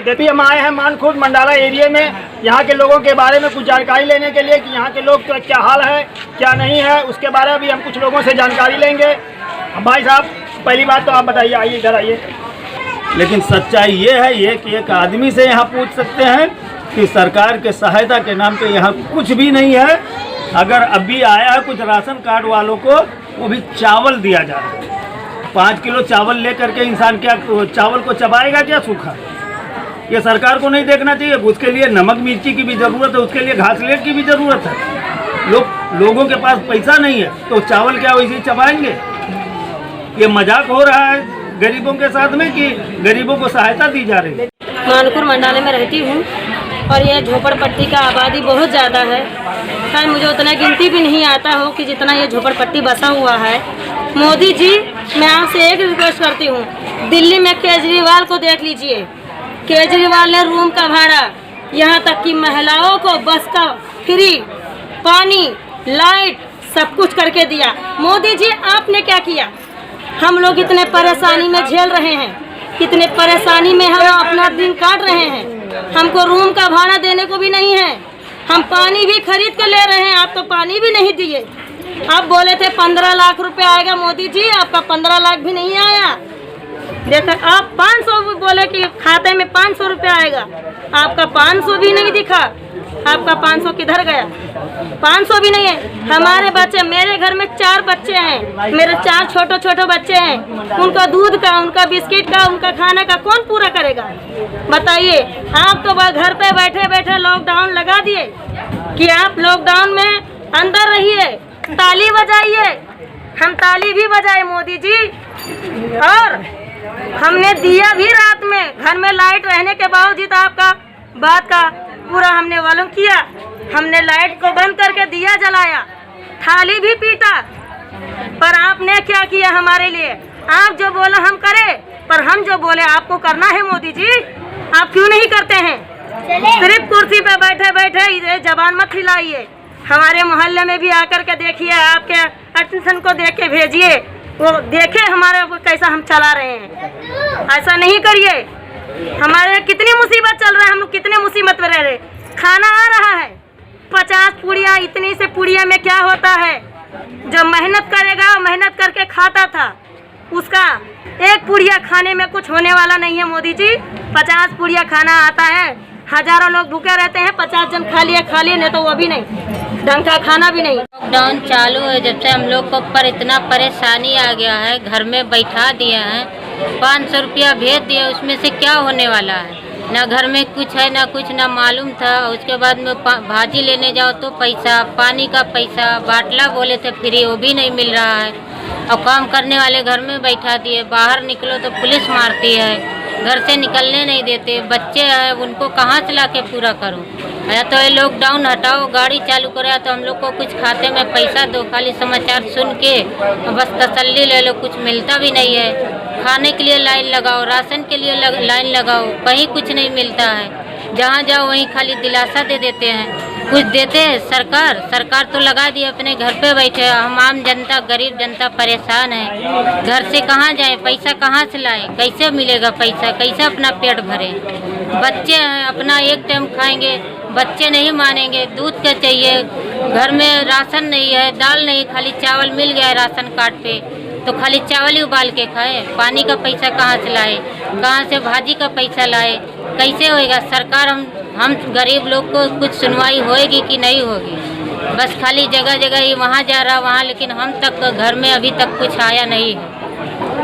देती। हम आए हैं मानखुर्द मंडाला एरिया में यहाँ के लोगों के बारे में कुछ जानकारी लेने के लिए कि यहाँ के लोग का क्या हाल है क्या नहीं है, उसके बारे में भी हम कुछ लोगों से जानकारी लेंगे। भाई साहब, पहली बात तो आप बताइए, आइए इधर आइए। लेकिन सच्चाई ये है ये कि एक आदमी से यहाँ पूछ सकते हैं कि सरकार के सहायता के नाम पे यहाँ कुछ भी नहीं है। अगर अभी आया है कुछ राशन कार्ड वालों को, वो भी चावल दिया जा रहा है। 5 किलो चावल ले करके इंसान क्या चावल को चबाएगा क्या सूखा? ये सरकार को नहीं देखना चाहिए। उसके लिए नमक मिर्ची की भी ज़रूरत है, उसके लिए घासलेट की भी ज़रूरत है। लोगों के पास पैसा नहीं है तो चावल क्या वैसे ही चबाएंगे? ये मजाक हो रहा है गरीबों के साथ में कि गरीबों को सहायता दी जा रही है। मानखुर्द मंडाले में रहती हूँ और यह झोपड़पट्टी का आबादी बहुत ज़्यादा है। शायद मुझे उतना गिनती भी नहीं आता हो कि जितना ये झोपड़पट्टी बसा हुआ है। मोदी जी, मैं आपसे एक रिक्वेस्ट करती हूँ, दिल्ली में केजरीवाल को देख लीजिए। केजरीवाल ने रूम का भाड़ा, यहाँ तक कि महिलाओं को बस का फ्री, पानी, लाइट सब कुछ करके दिया। मोदी जी, आपने क्या किया? हम लोग इतने परेशानी में झेल रहे हैं, कितने परेशानी में हम अपना दिन काट रहे हैं। हमको रूम का भाड़ा देने को भी नहीं है। हम पानी भी खरीद कर ले रहे हैं, आप तो पानी भी नहीं दिए। आप बोले थे 15 लाख रुपए आएगा मोदी जी, आपका 15 लाख भी नहीं आया। देखो, आप 500 बोले कि खाते में 500 रुपये आएगा, आपका 500 भी नहीं दिखा। आपका 500 किधर गया? 500 भी नहीं है। हमारे बच्चे, मेरे घर में 4 बच्चे हैं, मेरे 4 छोटे छोटे बच्चे हैं। उनका दूध का, उनका बिस्किट का, उनका खाने का कौन पूरा करेगा? बताइए। आप तो घर पे बैठे बैठे लॉकडाउन लगा दिए कि आप लॉकडाउन में अंदर रहिए, ताली बजाइए। हम ताली भी बजाए मोदी जी, और हमने दिया भी रात में। घर में लाइट रहने के बावजूद आपका बात का पूरा हमने मालूम किया। हमने लाइट को बंद करके दिया जलाया, थाली भी पीटा। पर आपने क्या किया हमारे लिए? आप जो बोला हम करें, पर हम जो बोले आपको करना है मोदी जी, आप क्यों नहीं करते हैं? सिर्फ कुर्सी पे बैठे बैठे इधर जबान मत हिलाइए। हमारे मोहल्ले में भी आकर के देखिए, आपके अटेंशन को देख के भेजिए, वो देखे हमारे कैसा हम चला रहे हैं। ऐसा नहीं करिए। हमारे कितनी मुसीबत चल रहा है, हम लोग कितने मुसीबत में रह रहे। खाना आ रहा है 50 पूड़ियाँ, इतनी से पूड़ियाँ में क्या होता है? जो मेहनत करेगा, मेहनत करके खाता था, उसका एक पूड़िया खाने में कुछ होने वाला नहीं है मोदी जी। 50 पूड़िया खाना आता है, हजारों लोग भूखे रहते हैं। 50 जन खा लिए नहीं तो वो भी नहीं, ढंग का खाना भी नहीं। लॉकडाउन चालू है जब से हम लोग को पर इतना परेशानी आ गया है, घर में बैठा दिया है। 500 रुपया भेज दिया, उसमें से क्या होने वाला है? ना घर में कुछ है ना कुछ, ना मालूम था। उसके बाद में भाजी लेने जाओ तो पैसा, पानी का पैसा, बाटला बोले थे फ्री, वो भी नहीं मिल रहा है। और काम करने वाले घर में बैठा दिए, बाहर निकलो तो पुलिस मारती है, घर से निकलने नहीं देते। बच्चे हैं, उनको कहाँ से ला के पूरा करूँ? या तो ये लॉकडाउन हटाओ, गाड़ी चालू करो, या तो हम लोग को कुछ खाते में पैसा दो। खाली समाचार सुन के बस तसल्ली ले लो, कुछ मिलता भी नहीं है। खाने के लिए लाइन लगाओ, राशन के लिए लाइन लगाओ, कहीं कुछ नहीं मिलता है। जहाँ जाओ वहीं खाली दिलासा दे देते हैं। कुछ देते हैं सरकार तो लगा दी अपने घर पे बैठे। हम आम जनता, गरीब जनता परेशान है। घर से कहाँ जाए, पैसा कहाँ से लाए? कैसे मिलेगा पैसा? कैसे अपना पेट भरे? बच्चे हैं, अपना एक टाइम खाएंगे, बच्चे नहीं मानेंगे। दूध का चाहिए, घर में राशन नहीं है, दाल नहीं, खाली चावल मिल गया है राशन कार्ड पे, तो खाली चावल ही उबाल के खाए। पानी का पैसा कहाँ से लाए? कहाँ से भाजी का पैसा लाए? कैसे होएगा? सरकार हम गरीब लोग को कुछ सुनवाई होएगी कि नहीं होगी? बस खाली जगह जगह ही वहाँ जा रहा वहाँ, लेकिन हम तक घर में अभी तक कुछ आया नहीं है।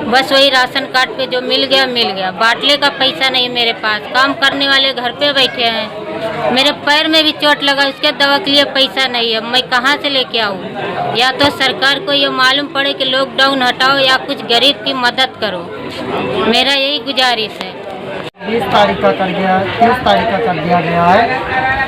बस वही राशन कार्ड पे जो मिल गया। बाटले का पैसा नहीं मेरे पास। काम करने वाले घर पे बैठे हैं, मेरे पैर में भी चोट लगा, उसके दवा के लिए पैसा नहीं है। मैं कहाँ से लेके आऊँ? या तो सरकार को ये मालूम पड़े कि लॉकडाउन हटाओ या कुछ गरीब की मदद करो। मेरा यही गुजारिश है। 20 तारीख का कर दिया, 30 तारीख का कर दिया गया है।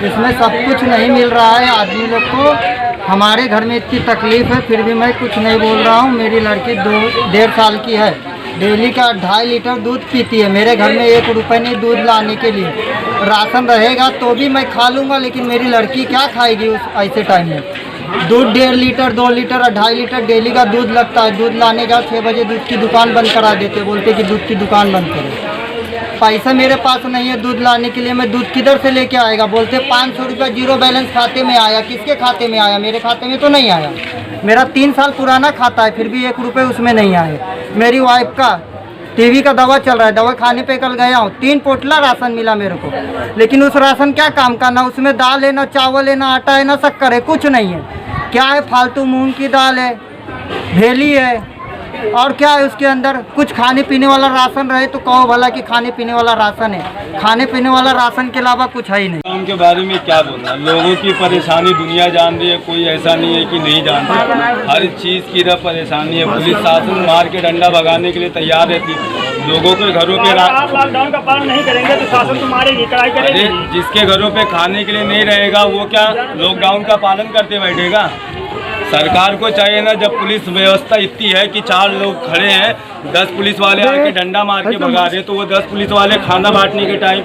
इसमें सब कुछ नहीं मिल रहा है आदमी लोग को। हमारे घर में इतनी तकलीफ है, फिर भी मैं कुछ नहीं बोल रहा हूँ। मेरी लड़की 1.5 साल की है, डेली का 2.5 लीटर दूध पीती है। मेरे घर में 1 रुपये नहीं दूध लाने के लिए। राशन रहेगा तो भी मैं खा लूँगा, लेकिन मेरी लड़की क्या खाएगी उस ऐसे टाइम में? दूध 1.5 लीटर, 2 लीटर और 2.5 लीटर डेली का दूध लगता है। दूध लाने का 6 बजे दूध की दुकान बंद करा देते, बोलते कि दूध की दुकान बंद करो। पैसा मेरे पास नहीं है दूध लाने के लिए, मैं दूध किधर से लेके आएगा। बोलते 500 रुपया जीरो बैलेंस खाते में आया। किसके खाते में आया? मेरे खाते में तो नहीं आया। मेरा 3 साल पुराना खाता है, फिर भी 1 रुपये उसमें नहीं आए। मेरी वाइफ का टीवी का दवा चल रहा है, दवा खाने पे कल गया हूँ, 3 पोटला राशन मिला मेरे को, लेकिन उस राशन क्या काम का, ना उसमें दाल है, ना चावल है, ना आटा है, ना शक्कर है, कुछ नहीं है। क्या है? फालतू मूंग की दाल है, भेली है, और क्या है उसके अंदर? कुछ खाने पीने वाला राशन रहे तो कहो भला कि खाने पीने वाला राशन है। खाने पीने वाला राशन के अलावा कुछ है ही नहीं। काम के बारे में क्या बोलना, लोगों की परेशानी दुनिया जान रही है, कोई ऐसा नहीं है कि नहीं जानता। हर चीज़ की इधर परेशानी है। पुलिस शासन मार के डंडा भगाने के लिए तैयार रहती है। लोगों के घरों पे आप लॉकडाउन का पालन नहीं करेंगे तो शासन तो मारेगी, कड़ाई करेगी। जिसके घरों पे खाने के लिए नहीं रहेगा वो क्या लॉकडाउन का पालन करते बैठेगा? सरकार को चाहिए ना, जब पुलिस व्यवस्था इतनी है कि 4 लोग खड़े हैं, 10 पुलिस वाले आके डंडा मार के भगा रहे, तो वो 10 पुलिस वाले खाना बांटने के टाइम,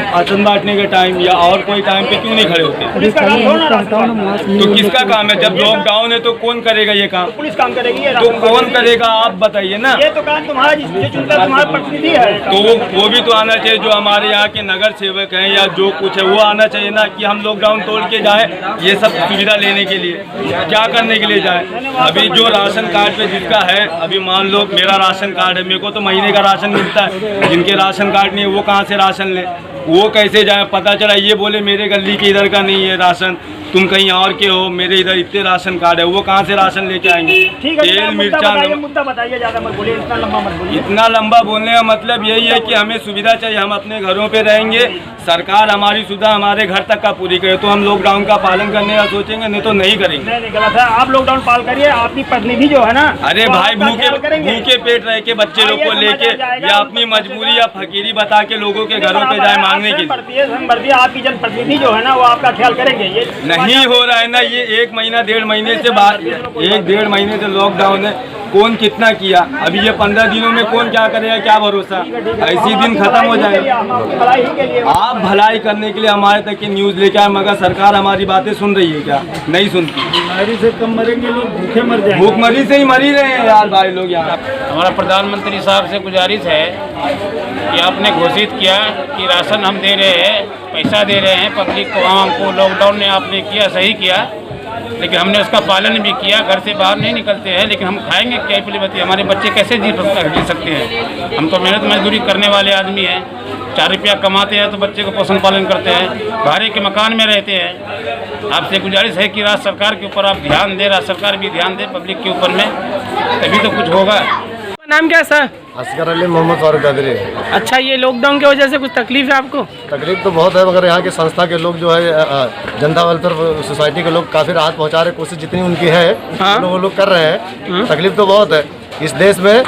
राशन बांटने के टाइम या और कोई टाइम पे क्यों नहीं खड़े होते? तो किसका काम है? जब लॉकडाउन है तो कौन करेगा ये काम? पुलिस काम करेगी, तो कौन करेगा आप बताइए ना। ये तो काम तुम्हारा, जिससे चुनता तुम्हारा प्रतिनिधि है। तो वो भी तो आना चाहिए, जो हमारे यहाँ के नगर सेवक हैं या जो कुछ है वो आना चाहिए ना, कि हम लॉकडाउन तोड़ के जाए ये सब सुविधा लेने के लिए, क्या करने के लिए जाए। अभी जो राशन कार्ड पे जिसका है, अभी मान लो मेरा राशन कार्ड है, मेरे को तो महीने का राशन मिलता है, जिनके राशन कार्ड नहीं है वो कहाँ से राशन ले, वो कैसे जाए? पता चला ये बोले मेरे गली के इधर का नहीं है राशन, तुम कहीं और के हो, मेरे इधर इतने राशन कार्ड है, वो कहाँ से राशन लेके आएंगे? तेल मिर्चा, मुद्दा बताइए, ज्यादा मत बोलिए, इतना लंबा मत बोलिए। इतना लंबा बोलने का मतलब यही है कि हमें सुविधा चाहिए, हम अपने घरों पे रहेंगे, सरकार हमारी सुविधा हमारे घर तक का पूरी करे तो हम लॉकडाउन का पालन करने का सोचेंगे, नहीं तो नहीं करेंगे। नहीं गलत है, आप लॉकडाउन पालन करिए। आपकी प्रतिनिधि जो है ना, अरे भाई भूखे पेट रह के बच्चे लोग को लेके या अपनी मजबूरी या फकीरी बता के लोगों के घरों पे जाए मांगने के लिए, आपकी जनप्रतिनिधि जो है ना वो आपका ख्याल करेंगे। ये नहीं हो रहा है ना। ये 1 महीना 1.5 महीने से बाद 1-1.5 महीने से लॉकडाउन है, कौन कितना किया? अभी ये 15 दिनों में कौन क्या करेगा, क्या भरोसा? ऐसी दिन खत्म हो जाएगा। आप भलाई करने के लिए हमारे तक की न्यूज़ लेके आए, मगर सरकार हमारी बातें सुन रही है क्या? नहीं सुनती। बीमारी से कम मरेंगे लोग, भूखे मर जाएंगे। भूखमरी से ही मरी रहे हैं यार भाई लोग यहाँ। हमारा प्रधानमंत्री साहब से गुजारिश है कि आपने घोषित किया कि राशन हम दे रहे हैं, पैसा दे रहे हैं पब्लिक को, आवाम को। लॉकडाउन में आपने किया, सही किया, लेकिन हमने उसका पालन भी किया। घर से बाहर नहीं निकलते हैं, लेकिन हम खाएंगे क्या? पहले बताइए, हमारे बच्चे कैसे जी सकते हैं? हम तो मेहनत मजदूरी करने वाले आदमी हैं, 4 रुपया कमाते हैं तो बच्चे को पोषण पालन करते हैं, भाड़े के मकान में रहते हैं। आपसे गुजारिश है कि राज्य सरकार के ऊपर आप ध्यान दें, राज्य सरकार भी ध्यान दे पब्लिक के ऊपर में, तभी तो कुछ होगा। नाम क्या है सर? असगर अली मोहम्मद फारूक कादरी। अच्छा, ये लॉकडाउन की वजह से कुछ तकलीफ है आपको? तकलीफ तो बहुत है, मगर यहाँ के संस्था के लोग जो है जनता वेलफेयर सोसाइटी के लोग काफ़ी राहत पहुँचा रहे, कोशिश जितनी उनकी है वो लोग कर रहे हैं। तकलीफ तो बहुत है। इस देश में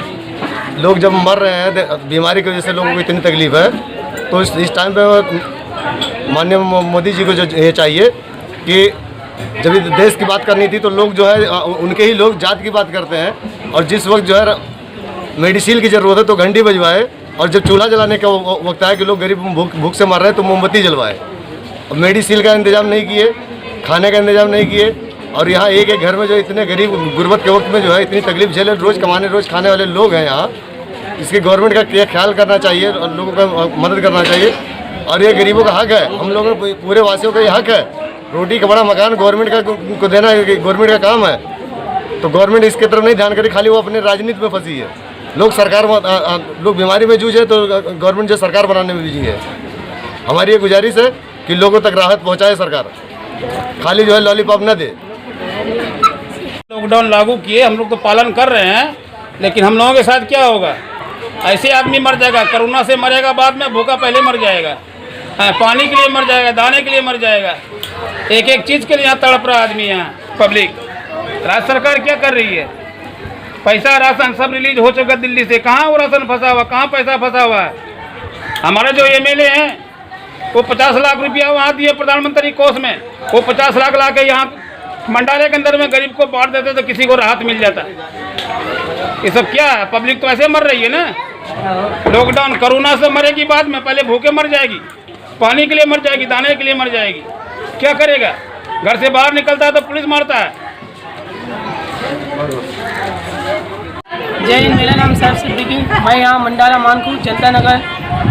लोग जब मर रहे हैं बीमारी की वजह से, लोगों को इतनी तकलीफ है, तो इस टाइम पे माननीय मोदी जी को जो ये चाहिए कि जब देश की बात करनी थी तो लोग जो है उनके ही लोग जात की बात करते हैं, और जिस वक्त जो है मेडिसिन की ज़रूरत है तो घंटी बजवाए, और जब चूल्हा जलाने का वक्त आया कि लोग गरीब भूख से मर रहे हैं तो मोमबत्ती जलवाए। और मेडिसिन का इंतजाम नहीं किए, खाने का इंतजाम नहीं किए, और यहाँ एक घर में जो इतने गरीब गुर्बत के वक्त में जो है इतनी तकलीफ झेले, रोज़ कमाने रोज़ खाने वाले लोग हैं यहाँ। इसके गवर्नमेंट का ख्याल करना चाहिए और लोगों का मदद करना चाहिए, और ये गरीबों का हक है, हम लोगों पूरे वासियों का ये हक है। रोटी कपड़ा मकान गवर्नमेंट को देना गवर्नमेंट का काम है, तो गवर्नमेंट इसकी तरफ नहीं ध्यान करे, खाली वो अपने राजनीति में फंसी है। लोग सरकार लोग बीमारी में जूझे तो गवर्नमेंट जो सरकार बनाने में बिजी है। हमारी ये गुजारिश है कि लोगों तक राहत पहुंचाए सरकार, खाली जो है लॉलीपॉप न दे। लॉकडाउन लागू किए, हम लोग तो पालन कर रहे हैं, लेकिन हम लोगों के साथ क्या होगा? ऐसे आदमी मर जाएगा, कोरोना से मरेगा, बाद में भूखा पहले मर जाएगा, पानी के लिए मर जाएगा, दाने के लिए मर जाएगा, एक एक चीज़ के लिए यहाँ तड़प रहा आदमी। यहाँ पब्लिक, राज्य सरकार क्या कर रही है? पैसा राशन सब रिलीज हो चुका दिल्ली से, कहाँ वो राशन फंसा हुआ, कहाँ पैसा फंसा हुआ है? हमारे जो एमएलए हैं वो 50 लाख रुपया वहाँ दिए प्रधानमंत्री कोष में, वो 50 लाख ला के यहाँ मंडाले के अंदर में गरीब को बांट देते तो किसी को राहत मिल जाता। ये सब क्या है? पब्लिक तो ऐसे मर रही है ना। लॉकडाउन कोरोना से मरेगी, बाद में पहले भूखे मर जाएगी, पानी के लिए मर जाएगी, दाने के लिए मर जाएगी। क्या करेगा? घर से बाहर निकलता है तो पुलिस मारता है। जय हिंद। मेरा नाम सैफ सिद्दीकी, मैं यहाँ मंडाला मानकू जनता नगर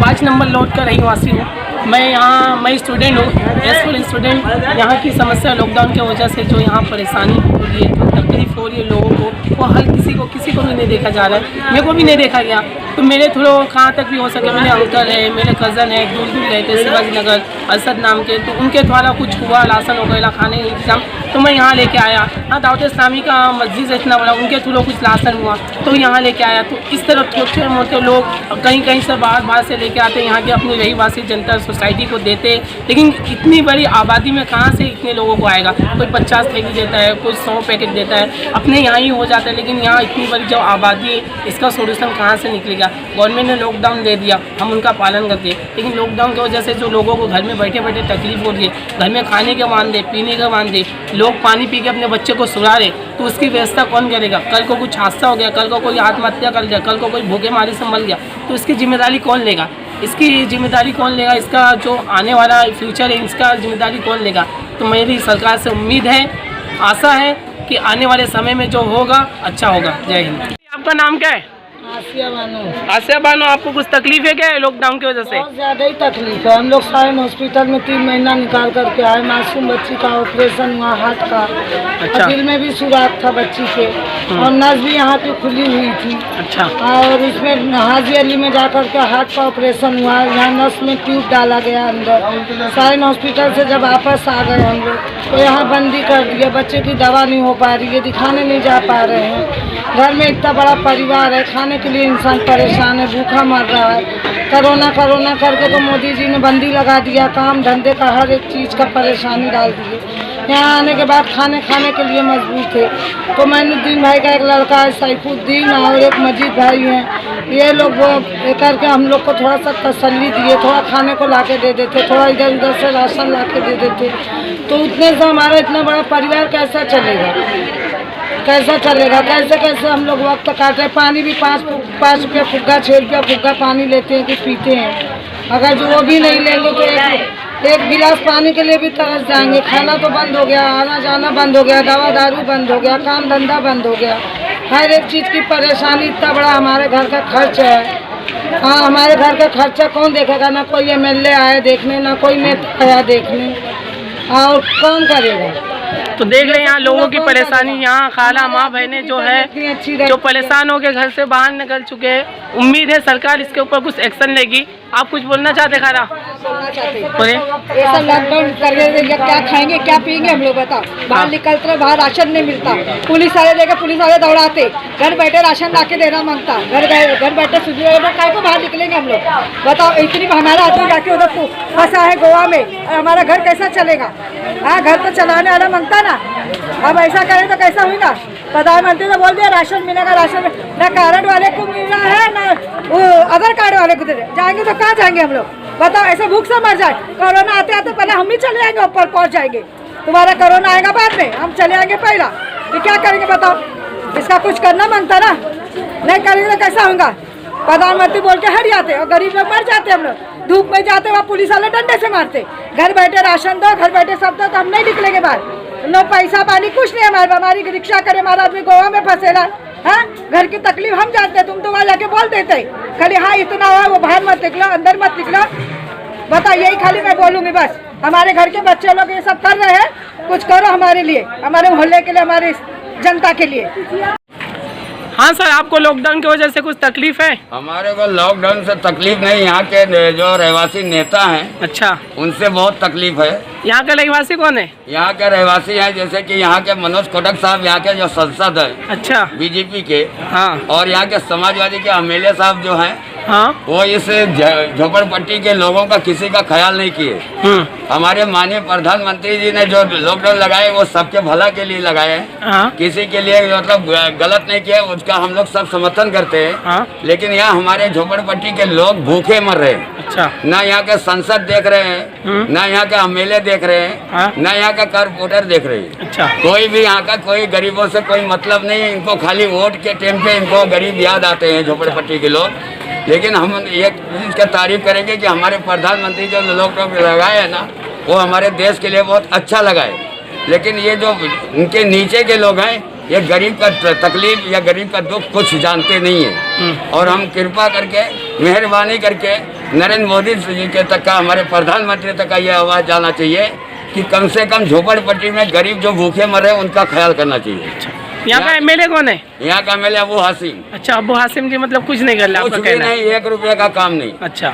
5 नंबर लॉट का रहीवासी हूँ। मैं स्टूडेंट हूँ, स्कूल स्टूडेंट। यहाँ की समस्या लॉकडाउन की वजह से जो यहाँ परेशानी हो रही है, जो तकलीफ हो रही है लोगों को, वो हर किसी को भी नहीं देखा जा रहा है। मेरे को भी नहीं देखा गया, तो मेरे थोड़ा कहाँ तक भी हो सके, मेरे अंकल है, मेरे कज़न है, दूर दूर रहते शिवाजी नगर असद नाम के, तो उनके द्वारा कुछ हुआ, राशन वगैरह खाने का इंतजाम, तो मैं यहाँ लेके आया। हाँ, दावत इस्लामी का मस्जिद है इतना बड़ा, उनके थ्रू कुछ राशन हुआ तो यहाँ लेके आया। तो इस तरह छोटे मोटे लोग कहीं से बाहर से लेके आते हैं, यहाँ के अपनी रहीवासी जनता सोसाइटी को देते, लेकिन इतनी बड़ी आबादी में कहाँ से इतने लोगों को आएगा। कोई 50 थैली देता है, कोई 100 पैकेट देता है, अपने यहाँ ही हो जाता है, लेकिन यहाँ इतनी बड़ी जो आबादी है, इसका सोल्यूशन कहाँ से निकलेगा। गवर्नमेंट ने लॉकडाउन दे दिया, हम उनका पालन करते हैं, लेकिन लॉकडाउन की वजह से जो लोगों को घर में बैठे बैठे तकलीफ हो रही है, घर में खाने के वांदे, पीने के वांदे, लोग पानी पी के अपने बच्चे को सुला रहे, तो उसकी व्यवस्था कौन करेगा। कल को कुछ हादसा हो गया, कल को कोई आत्महत्या कर गया, कल को कोई भूखे मारी से मर गया, तो इसकी जिम्मेदारी कौन लेगा। इसका जो आने वाला फ्यूचर है, इसका जिम्मेदारी कौन लेगा। तो मेरी सरकार से उम्मीद है, आशा है कि आने वाले समय में जो होगा अच्छा होगा। जय हिंद। आपका नाम क्या है? आसिया बानो। आपको कुछ तकलीफ है क्या लॉकडाउन की वजह से? बहुत ज़्यादा ही तकलीफ है। हम लोग सायन हॉस्पिटल में 3 महीना निकाल करके आए। मासूम बच्ची का ऑपरेशन हुआ, हाथ का। अच्छा। दिल में भी सुराख था बच्ची के, और नस भी यहाँ पे खुली हुई थी। अच्छा। और इसमें हाजी अली में जाकर के हाथ का ऑपरेशन हुआ, यहाँ नस में ट्यूब डाला गया अंदर। सायन हॉस्पिटल से जब वापस आ गए हम लोग, तो यहाँ बंदी कर दिया। बच्चे की दवा नहीं हो पा रही है, दिखाने नहीं जा पा रहे हैं। घर में इतना बड़ा परिवार है, खाने के लिए इंसान परेशान है, भूखा मर रहा है। कोरोना करके तो मोदी जी ने बंदी लगा दिया, काम धंधे का हर एक चीज़ का परेशानी डाल दी है। यहाँ आने के बाद खाने के लिए मजबूर थे, तो मैनुद्दीन भाई का एक लड़का है सैफुद्दीन, और एक मजीद भाई हैं, ये लोग वो करके हम लोग को थोड़ा सा तसल्ली दिए, थोड़ा खाने को ला के दे देते, थोड़ा इधर उधर से राशन ला के दे देते। तो उतने से हमारा इतना बड़ा परिवार कैसा चलेगा, कैसे हम लोग वक्त काटे। पानी भी 5 रुपया फुग्गा, 6 रुपया फुग्गा पानी लेते हैं कि पीते हैं। अगर जो वो भी नहीं लेंगे तो एक गिलास पानी के लिए भी तरस जाएंगे। खाना तो बंद हो गया, आना जाना बंद हो गया, दवा दारू बंद हो गया, काम धंधा बंद हो गया। हर एक चीज़ की परेशानी, इतना बड़ा हमारे घर का खर्च है। हाँ, हमारे घर का खर्चा कौन देखेगा। ना कोई MLA आया देखने, ना कोई नेता आया देखने, और कौन करेगा। तो देख रहे हैं यहाँ लोगों की परेशानी। यहाँ खाला माँ बहने जो है, जो परेशान होकर घर से बाहर निकल चुके हैं। उम्मीद है सरकार इसके ऊपर कुछ एक्शन लेगी। आप कुछ बोलना चाहते खाला? ऐसा लॉकडाउन करके क्या खाएंगे, क्या पिएंगे हम लोग, बताओ। बाहर निकलते रहे, बाहर राशन नहीं मिलता, पुलिस वाले लेकर पुलिस वाले दौड़ाते, घर बैठे राशन ला के देना मांगता, घर बैठे काय को बाहर निकलेंगे हम लोग, बताओ। इतनी हमारा आदमी जाके उधर फंसा है गोवा में, और हमारा घर कैसा चलेगा। हाँ, घर तो चलाने वाला मांगता ना। अब ऐसा करें तो कैसा होगा। प्रधानमंत्री ने बोल दिया राशन मिलेगा, राशन ना कार्ड वाले को मिल रहा है, ना वो आधार कार्ड वाले को दे जाएंगे, तो कहाँ जाएंगे हम लोग, बताओ। ऐसे भूख से मर जाए। कोरोना आते आते पहले हम ही चले जाएंगे, ऊपर पहुंच जाएंगे। तुम्हारा कोरोना आएगा बाद में, हम चले आएंगे पहला। तो क्या करेंगे बताओ। इसका कुछ करना मांगता ना, नहीं करेंगे तो कैसा होगा। प्रधानमंत्री बोल के हट जाते, और गरीब लोग मर जाते। हम लोग धूप में जाते, वहाँ पुलिस वाले डंडे से मारते। घर बैठे राशन दो, घर बैठे सब दो, तो हम नहीं निकलेंगे बाहर। नो पैसा पानी कुछ नहीं हमारी रिक्शा करे, हमारा आदमी गोवा में फंसेला। हाँ, घर की तकलीफ हम जानते, तुम तो वहाँ जाके बोल देते खाली हाँ इतना हुआ, वो बाहर मत निकलो, अंदर मत निकलो। बता, यही खाली मैं बोलूँगी बस। हमारे घर के बच्चे लोग ये सब कर रहे हैं, कुछ करो हमारे लिए, हमारे मोहल्ले के लिए, हमारी जनता के लिए। हाँ सर, आपको लॉकडाउन की वजह से कुछ तकलीफ है? हमारे को लॉकडाउन से तकलीफ नहीं, यहाँ के जो रहवासी नेता हैं, अच्छा, उनसे बहुत तकलीफ है। यहाँ के रहवासी कौन है? यहाँ के रहवासी हैं जैसे कि यहाँ के मनोज कोटक साहब, यहाँ के जो सांसद है, अच्छा, बीजेपी के। हाँ। और यहाँ के समाजवादी के MLA साहब जो हैं, हाँ, वो इस झोपड़पट्टी के लोगों का किसी का ख्याल नहीं किए। हमारे माननीय प्रधानमंत्री जी ने जो लॉकडाउन लगाए वो सबके भला के लिए लगाए हैं, किसी के लिए मतलब गलत नहीं किया, उसका हम लोग सब समर्थन करते हैं। लेकिन यहाँ हमारे झोपड़पट्टी के लोग भूखे मर रहे हैं। अच्छा। ना यहाँ के संसद देख रहे हैं, ना यहाँ के MLA देख रहे हैं, ना यहाँ का कारपोरेटर देख रहे हैं। अच्छा। कोई भी यहाँ का कोई गरीबों से कोई मतलब नहीं, इनको खाली वोट के टाइम पे इनको गरीब याद आते हैं झोपड़पट्टी के लोग। लेकिन हम ये इसका तारीफ करेंगे कि हमारे प्रधानमंत्री जो लॉकडाउन लगाए हैं ना, वो हमारे देश के लिए बहुत अच्छा लगा है। लेकिन ये जो उनके नीचे के लोग हैं, ये गरीब का तकलीफ या गरीब का दुख कुछ जानते नहीं है। और हम कृपा करके मेहरबानी करके नरेंद्र मोदी जी के तक का, हमारे प्रधानमंत्री तक का ये आवाज़ जाना चाहिए कि कम से कम झोपड़पट्टी में गरीब जो भूखे मर रहे हैं उनका ख्याल करना चाहिए। यहाँ का एमएलए कौन है? यहाँ का एमएलए अबू हासिम। अच्छा, अबू हासिम जी मतलब कुछ नहीं कर रहा? कुछ भी नहीं, 1 रुपये का काम नहीं। अच्छा,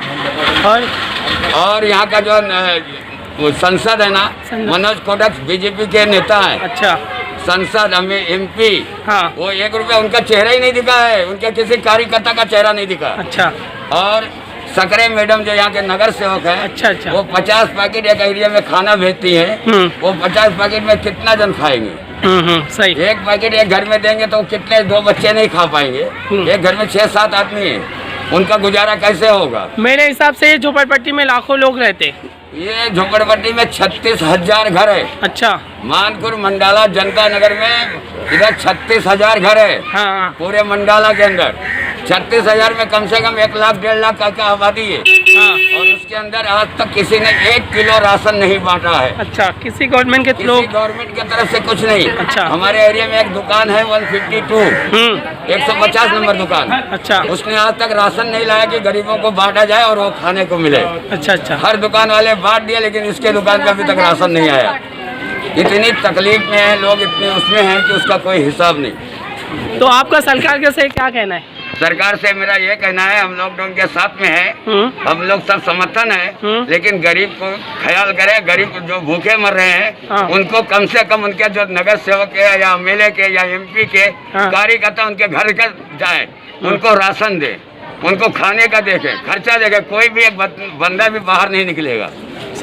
और यहाँ का जो संसद है ना, मनोज कोटक बीजेपी के नेता है। अच्छा, संसद हमें MP, हाँ, वो 1 रुपया उनका चेहरा ही नहीं दिखा है, उनके किसी कार्यकर्ता का चेहरा नहीं दिखा। अच्छा, और सकरे मैडम जो यहाँ के नगर सेवक है, अच्छा, वो 50 पैकेट एक एरिया में खाना भेजती है। वो 50 पैकेट में कितना जन खाएंगे? सही। एक पैकेट एक घर में देंगे तो कितने 2 बच्चे नहीं खा पाएंगे। एक घर में 6-7 आदमी है, उनका गुजारा कैसे होगा? मेरे हिसाब से झोपड़पट्टी में लाखों लोग रहते। ये झोपड़पट्टी में 36,000 घर है। अच्छा, मानपुर मंडाला जनता नगर में इधर 36,000 घर है। हाँ। पूरे मंडाला के अंदर 36,000 में कम से कम 1 लाख 1.5 लाख का आबादी है। हाँ। और उसके अंदर आज तक किसी ने 1 किलो राशन नहीं बांटा है। अच्छा, किसी गवर्नमेंट के गवर्नमेंट की तरफ से कुछ नहीं। अच्छा, हमारे एरिया में एक दुकान है 152, 150 नंबर दुकान। अच्छा, उसने आज तक राशन नहीं लाया कि गरीबों को बांटा जाए और वो खाने को मिले। अच्छा, हर दुकान वाले बांट दिया, लेकिन इसके दुकान पे अभी तक राशन नहीं आया। इतनी तकलीफ में है लोग, इतने उसमें हैं कि उसका कोई हिसाब नहीं। तो आपका सरकार के से क्या कहना है? सरकार से मेरा ये कहना है, हम लॉकडाउन के साथ में है, हम लोग सब समर्थन है, लेकिन गरीब को ख्याल करें। गरीब जो भूखे मर रहे हैं उनको कम से कम उनके जो नगर सेवक है या एमएलए के या MP के कार्यकर्ता उनके घर घर जाए, उनको राशन दे, उनको खाने का देखे, खर्चा देखे। कोई भी एक बंदा भी बाहर नहीं निकलेगा,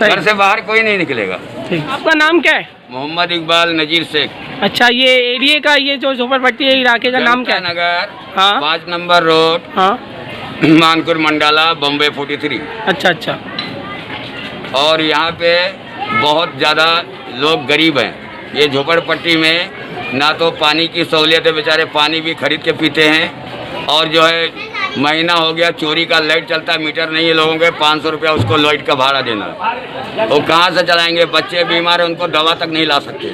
घर से बाहर कोई नहीं निकलेगा। आपका नाम क्या है? मोहम्मद इकबाल नजीर शेख। अच्छा, ये एरिया का, ये जो झोपड़पट्टी है इलाके का नाम क्या है? नगर, 5 number road, Manpur mandala, Bombay 43। अच्छा। और यहाँ पे बहुत ज़्यादा लोग गरीब हैं। ये झोपड़पट्टी में ना तो पानी की सहूलियत है, बेचारे पानी भी खरीद के पीते हैं। और जो है महीना हो गया चोरी का लाइट चलता है, मीटर नहीं है लोगों के, 500 रुपया उसको लाइट का भाड़ा देना। वो कहाँ से चलाएंगे? बच्चे बीमार हैं, उनको दवा तक नहीं ला सकते,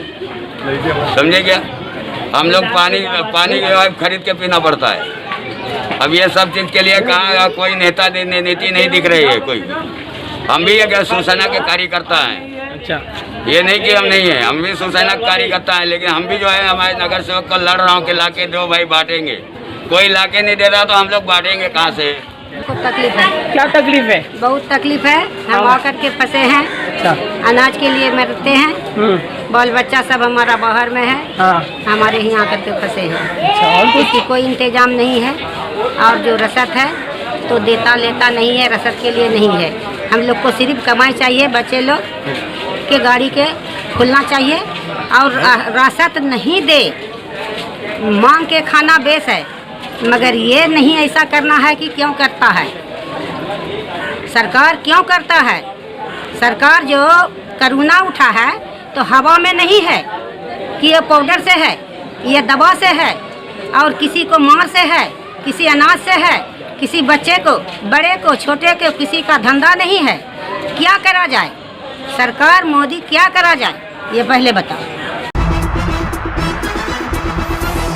समझे क्या? हम लोग पानी खरीद के पीना पड़ता है। अब ये सब चीज़ के लिए कहाँ कोई नेता नीति नहीं दिख रही है कोई। हम भी एक शिवसेना के कार्यकर्ता हैं। अच्छा, ये नहीं कि हम नहीं हैं, हम भी शिवसेना के कार्यकर्ता हैं, लेकिन हम भी जो है हमारे नगर सेवक को लड़ रहा हूँ कि लाके दो भाई, बांटेंगे। कोई लाके नहीं दे रहा तो हम लोग बांटेंगे कहाँ से? बहुत तकलीफ है। क्या तकलीफ है? बहुत तकलीफ है। हम आकर के फंसे हैं। अच्छा, अनाज के लिए मरते हैं, बाल बच्चा सब हमारा बाहर में है। हमारे यहाँ आकर के फंसे हैं। अच्छा, और कुछ कोई इंतजाम नहीं है। और जो रसद है तो देता लेता नहीं है, रसद के लिए नहीं है। हम लोग को सिर्फ कमाई चाहिए, बच्चे लोग के गाड़ी के खुलना चाहिए और रसद नहीं दे, मांग के खाना बेस है। मगर ये नहीं ऐसा करना है कि क्यों करता है सरकार, क्यों करता है सरकार? जो करोना उठा है तो हवा में नहीं है कि ये पाउडर से है, ये दवा से है, और किसी को मार से है, किसी अनाज से है, किसी बच्चे को, बड़े को, छोटे को, किसी का धंधा नहीं है। क्या करा जाए? सरकार मोदी क्या करा जाए ये पहले बताओ।